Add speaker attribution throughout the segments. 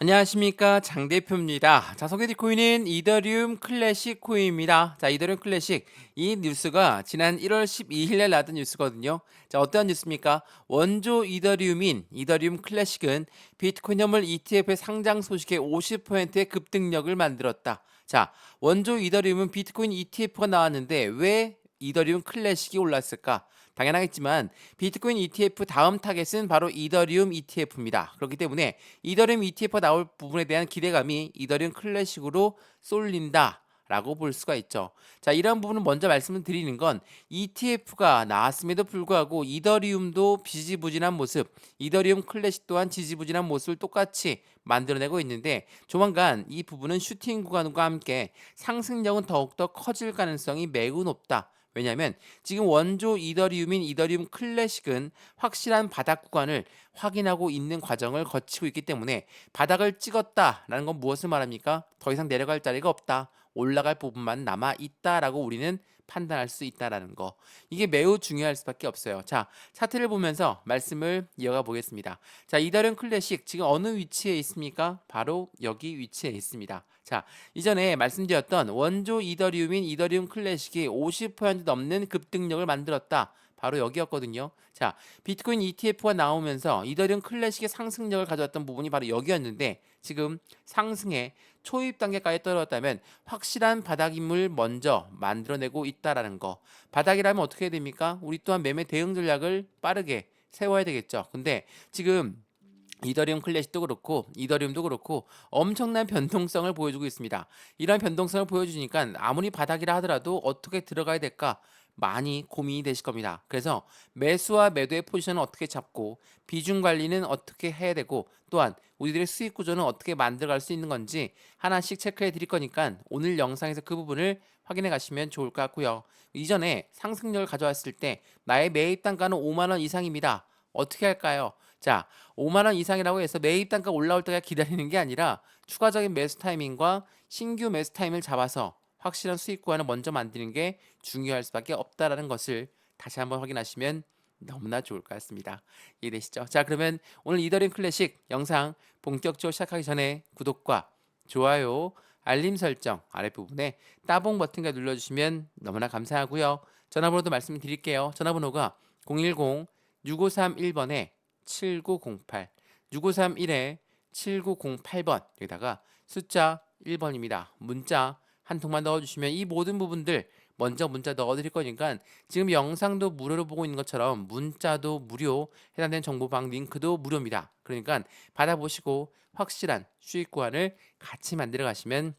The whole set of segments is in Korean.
Speaker 1: 안녕하십니까, 장 대표입니다. 자, 소개해드릴 코인은 이더리움 클래식 코인입니다. 자, 이더리움 클래식, 이 뉴스가 지난 1월 12일에 나왔던 뉴스거든요. 자, 어떠한 뉴스입니까? 원조 이더리움인 이더리움 클래식은 비트코인 현물 ETF의 상장 소식에 50%의 급등력을 만들었다. 자, 원조 이더리움은 비트코인 ETF가 나왔는데 왜 이더리움 클래식이 올랐을까? 당연하겠지만 비트코인 ETF 다음 타겟은 바로 이더리움 ETF입니다. 그렇기 때문에 이더리움 ETF가 나올 부분에 대한 기대감이 이더리움 클래식으로 쏠린다 라고 볼 수가 있죠. 자, 이런 부분은 먼저 말씀을 드리는 건 ETF가 나왔음에도 불구하고 이더리움도 지지부진한 모습, 이더리움 클래식 또한 지지부진한 모습을 똑같이 만들어내고 있는데 조만간 이 부분은 슈팅 구간과 함께 상승력은 더욱더 커질 가능성이 매우 높다. 왜냐하면 지금 원조 이더리움인 이더리움 클래식은 확실한 바닥 구간을 확인하고 있는 과정을 거치고 있기 때문에 바닥을 찍었다라는 건 무엇을 말합니까? 더 이상 내려갈 자리가 없다. 올라갈 부분만 남아 있다라고 우리는 판단할 수 있다라는 거. 이게 매우 중요할 수밖에 없어요. 자, 차트를 보면서 말씀을 이어가 보겠습니다. 자, 이더리움 클래식 지금 어느 위치에 있습니까? 바로 여기 위치에 있습니다. 자, 이전에 말씀드렸던 원조 이더리움인 이더리움 클래식이 50% 넘는 급등력을 만들었다. 바로 여기였거든요. 자, 비트코인 ETF가 나오면서 이더리움 클래식의 상승력을 가져왔던 부분이 바로 여기였는데 지금 상승의 초입 단계까지 떨어졌다면 확실한 바닥임을 먼저 만들어내고 있다라는 거. 바닥이라면 어떻게 해야 됩니까? 우리 또한 매매 대응 전략을 빠르게 세워야 되겠죠. 근데 지금 이더리움 클래식도 그렇고 이더리움도 그렇고 엄청난 변동성을 보여주고 있습니다. 이러한 변동성을 보여주니까 아무리 바닥이라 하더라도 어떻게 들어가야 될까 많이 고민이 되실 겁니다. 그래서 매수와 매도의 포지션을 어떻게 잡고 비중 관리는 어떻게 해야 되고 또한 우리들의 수익 구조는 어떻게 만들어갈 수 있는 건지 하나씩 체크해 드릴 거니까 오늘 영상에서 그 부분을 확인해 가시면 좋을 것 같고요. 이전에 상승력을 가져왔을 때 나의 매입 단가는 5만 원 이상입니다. 어떻게 할까요? 자, 5만 원 이상이라고 해서 매입 단가 올라올 때까지 기다리는 게 아니라 추가적인 매수 타이밍과 신규 매수 타이밍을 잡아서 확실한 수익 구간을 먼저 만드는 게 중요할 수밖에 없다라는 것을 다시 한번 확인하시면 너무나 좋을 것 같습니다. 이해되시죠? 자, 그러면 오늘 이더리움 클래식 영상 본격적으로 시작하기 전에 구독과 좋아요, 알림 설정 아랫부분에 따봉 버튼과 눌러주시면 너무나 감사하고요. 전화번호도 말씀드릴게요. 전화번호가 010-6531번에 7908, 6531에 7908번 여기다가 숫자 1번입니다. 문자 한 통만 넣어주시면 이 모든 부분들 먼저 문자 넣어드릴 거니까 지금 영상도 무료로 보고 있는 것처럼 문자도 무료, 해당되는 정보방 링크도 무료입니다. 그러니까 받아보시고 확실한 수익 구간을 같이 만들어 가시면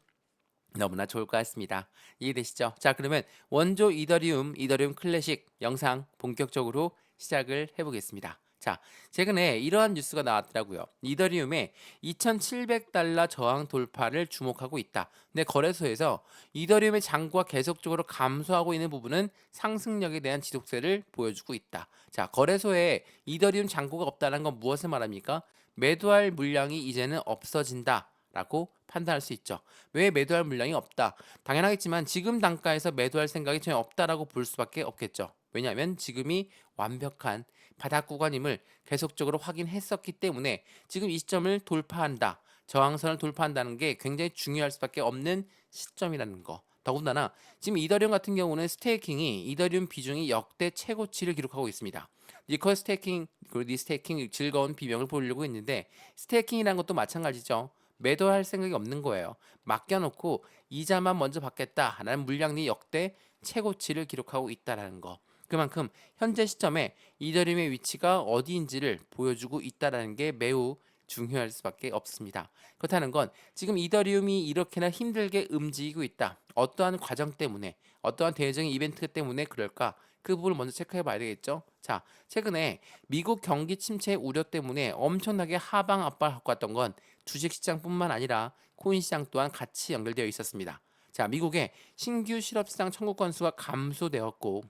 Speaker 1: 너무나 좋을 것 같습니다. 이해되시죠? 자, 그러면 원조 이더리움 클래식 영상 본격적으로 시작을 해보겠습니다. 자, 최근에 이러한 뉴스가 나왔더라고요. 이더리움의 2,700달러 저항 돌파를 주목하고 있다. 근데 거래소에서 이더리움의 잔고가 계속적으로 감소하고 있는 부분은 상승력에 대한 지속세를 보여주고 있다. 자, 거래소에 이더리움 잔고가 없다는 건 무엇을 말합니까? 매도할 물량이 이제는 없어진다. 라고 판단할 수 있죠. 왜 매도할 물량이 없다? 당연하겠지만 지금 단가에서 매도할 생각이 전혀 없다라고 볼 수밖에 없겠죠. 왜냐하면 지금이 완벽한 바닥 구간임을 계속적으로 확인했었기 때문에 지금 이 시점을 돌파한다. 저항선을 돌파한다는 게 굉장히 중요할 수밖에 없는 시점이라는 거. 더군다나 지금 이더리움 같은 경우는 스테이킹이 이더리움 비중이 역대 최고치를 기록하고 있습니다. 니커 스테이킹 그리고 리스테이킹 즐거운 비명을 보이려고 했는데 스테이킹이라는 것도 마찬가지죠. 매도할 생각이 없는 거예요. 맡겨놓고 이자만 먼저 받겠다라는 물량이 역대 최고치를 기록하고 있다라는 거. 그만큼 현재 시점에 이더리움의 위치가 어디인지를 보여주고 있다라는 게 매우 중요할 수밖에 없습니다. 그렇다는 건 지금 이더리움이 이렇게나 힘들게 움직이고 있다. 어떠한 과정 때문에, 어떠한 대외적인 이벤트 때문에 그럴까? 그 부분을 먼저 체크해 봐야 되겠죠. 자, 최근에 미국 경기 침체 우려 때문에 엄청나게 하방 압박을 갖고 왔던 건 주식시장뿐만 아니라 코인시장 또한 같이 연결되어 있었습니다. 자, 미국의 신규 실업시장 청구 건수가 감소되었고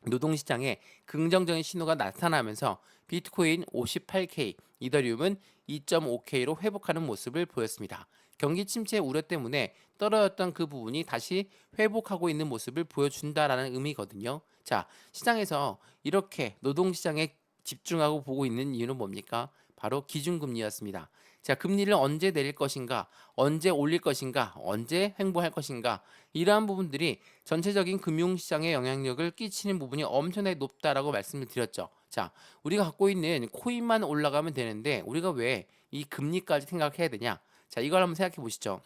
Speaker 1: 노동시장에 긍정적인 신호가 나타나면서 비트코인 58K, 이더리움은 2.5K로 회복하는 모습을 보였습니다. 경기 침체 우려 때문에 떨어졌던 그 부분이 다시 회복하고 있는 모습을 보여준다라는 의미거든요. 자, 시장에서 이렇게 노동시장에 집중하고 보고 있는 이유는 뭡니까? 바로 기준금리였습니다. 자, 금리를 언제 내릴 것인가, 언제 올릴 것인가, 언제 횡보할 것인가, 이러한 부분들이 전체적인 금융시장에 영향력을 끼치는 부분이 엄청나게 높다라고 말씀을 드렸죠. 자, 우리가 갖고 있는 코인만 올라가면 되는데 우리가 왜 이 금리까지 생각해야 되냐? 자, 이걸 한번 생각해 보시죠.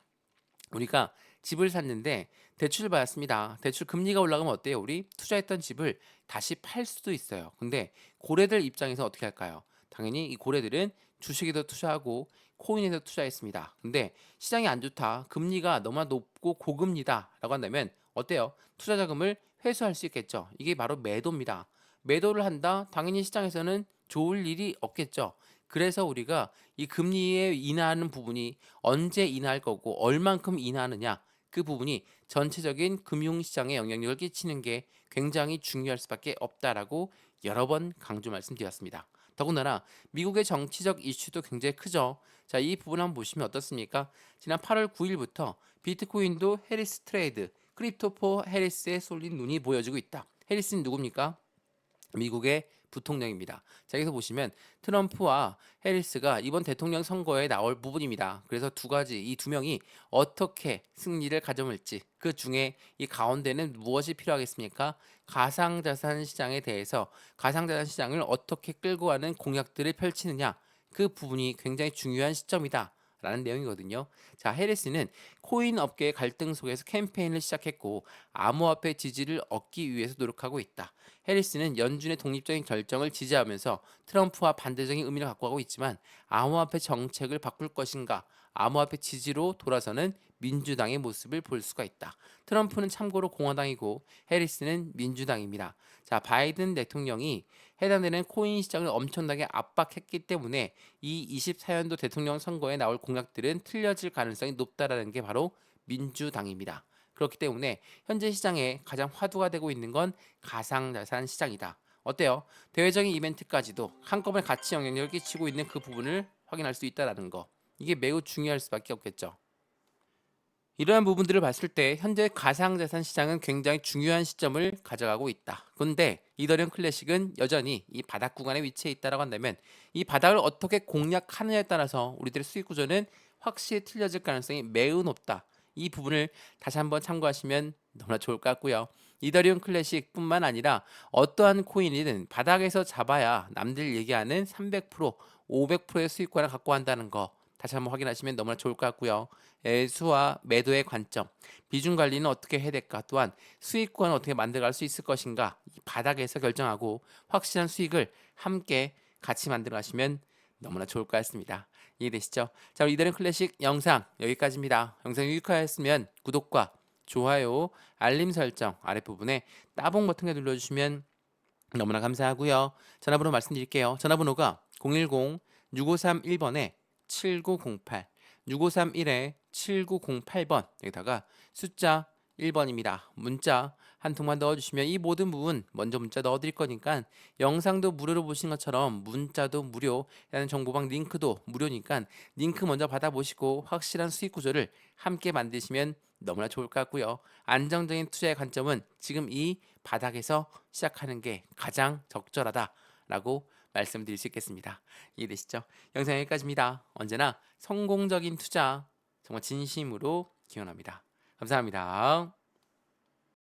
Speaker 1: 우리가 집을 샀는데 대출을 받았습니다. 대출 금리가 올라가면 어때요? 우리 투자했던 집을 다시 팔 수도 있어요. 근데 고래들 입장에서 어떻게 할까요? 당연히 이 고래들은 주식에도 투자하고 코인에도 투자했습니다. 근데 시장이 안 좋다. 금리가 너무나 높고 고금리다라고 한다면 어때요? 투자 자금을 회수할 수 있겠죠. 이게 바로 매도입니다. 매도를 한다. 당연히 시장에서는 좋을 일이 없겠죠. 그래서 우리가 이 금리에 인하하는 부분이 언제 인하할 거고 얼만큼 인하하느냐, 그 부분이 전체적인 금융시장에 영향력을 끼치는 게 굉장히 중요할 수밖에 없다라고 여러 번 강조 말씀드렸습니다. 더군다나 미국의 정치적 이슈도 굉장히 크죠. 자, 이 부분 한번 보시면 어떻습니까? 지난 8월 9일부터 비트코인도 해리스 트레이드, 크립토포 해리스에 쏠린 눈이 보여지고 있다. 해리스는 누굽니까? 미국의 부통령입니다. 자, 여기서 보시면 트럼프와 해리스가 이번 대통령 선거에 나올 부분입니다. 그래서 두 가지, 이 두 명이 어떻게 승리를 가져올지, 그 중에 이 가운데는 무엇이 필요하겠습니까? 가상자산 시장에 대해서 가상자산 시장을 어떻게 끌고 가는 공약들을 펼치느냐, 그 부분이 굉장히 중요한 시점이다. 라는 내용이거든요. 자, 해리스는 코인 업계의 갈등 속에서 캠페인을 시작했고 암호화폐 지지를 얻기 위해서 노력하고 있다. 해리스는 연준의 독립적인 결정을 지지하면서 트럼프와 반대적인 의미를 갖고 가고 있지만 암호화폐 정책을 바꿀 것인가, 암호화폐 지지로 돌아서는 민주당의 모습을 볼 수가 있다. 트럼프는 참고로 공화당이고 해리스는 민주당입니다. 자, 바이든 대통령이 해당되는 코인 시장을 엄청나게 압박했기 때문에 이 24년도 대통령 선거에 나올 공약들은 틀려질 가능성이 높다라는 게 바로 민주당입니다. 그렇기 때문에 현재 시장에 가장 화두가 되고 있는 건 가상자산 시장이다. 어때요? 대외적인 이벤트까지도 한꺼번에 같이 영향력을 끼치고 있는 그 부분을 확인할 수 있다는 거. 이게 매우 중요할 수밖에 없겠죠. 이러한 부분들을 봤을 때 현재 가상자산 시장은 굉장히 중요한 시점을 가져가고 있다. 그런데 이더리움 클래식은 여전히 이 바닥 구간에 위치해 있다고 한다면 이 바닥을 어떻게 공략하느냐에 따라서 우리들의 수익 구조는 확실히 틀려질 가능성이 매우 높다. 이 부분을 다시 한번 참고하시면 너무나 좋을 것 같고요. 이더리움 클래식뿐만 아니라 어떠한 코인이든 바닥에서 잡아야 남들 얘기하는 300%, 500%의 수익권을 갖고 한다는 거 다시 한번 확인하시면 너무나 좋을 것 같고요. 매수와 매도의 관점, 비중 관리는 어떻게 해야 될까, 또한 수익권을 어떻게 만들어갈 수 있을 것인가, 이 바닥에서 결정하고 확실한 수익을 함께 같이 만들어가시면 너무나 좋을 것 같습니다. 이해되시죠? 자, 이더리움 클래식 영상 여기까지입니다. 영상 유익하였으면 구독과 좋아요, 알림 설정 아랫부분에 따봉 버튼을 눌러주시면 너무나 감사하고요. 전화번호 말씀드릴게요. 전화번호가 010-6531번에 7908, 6531-7908번, 여기다가 숫자 1번입니다. 문자 한 통만 넣어주시면 이 모든 부분 먼저 문자 넣어드릴 거니까 영상도 무료로 보신 것처럼 문자도 무료라는 정보방 링크도 무료니까 링크 먼저 받아보시고 확실한 수익 구조를 함께 만드시면 너무나 좋을 것 같고요. 안정적인 투자의 관점은 지금 이 바닥에서 시작하는 게 가장 적절하다라고 말씀드릴 수 있겠습니다. 이해되시죠? 영상 여기까지입니다. 언제나 성공적인 투자 정말 진심으로 기원합니다. 감사합니다.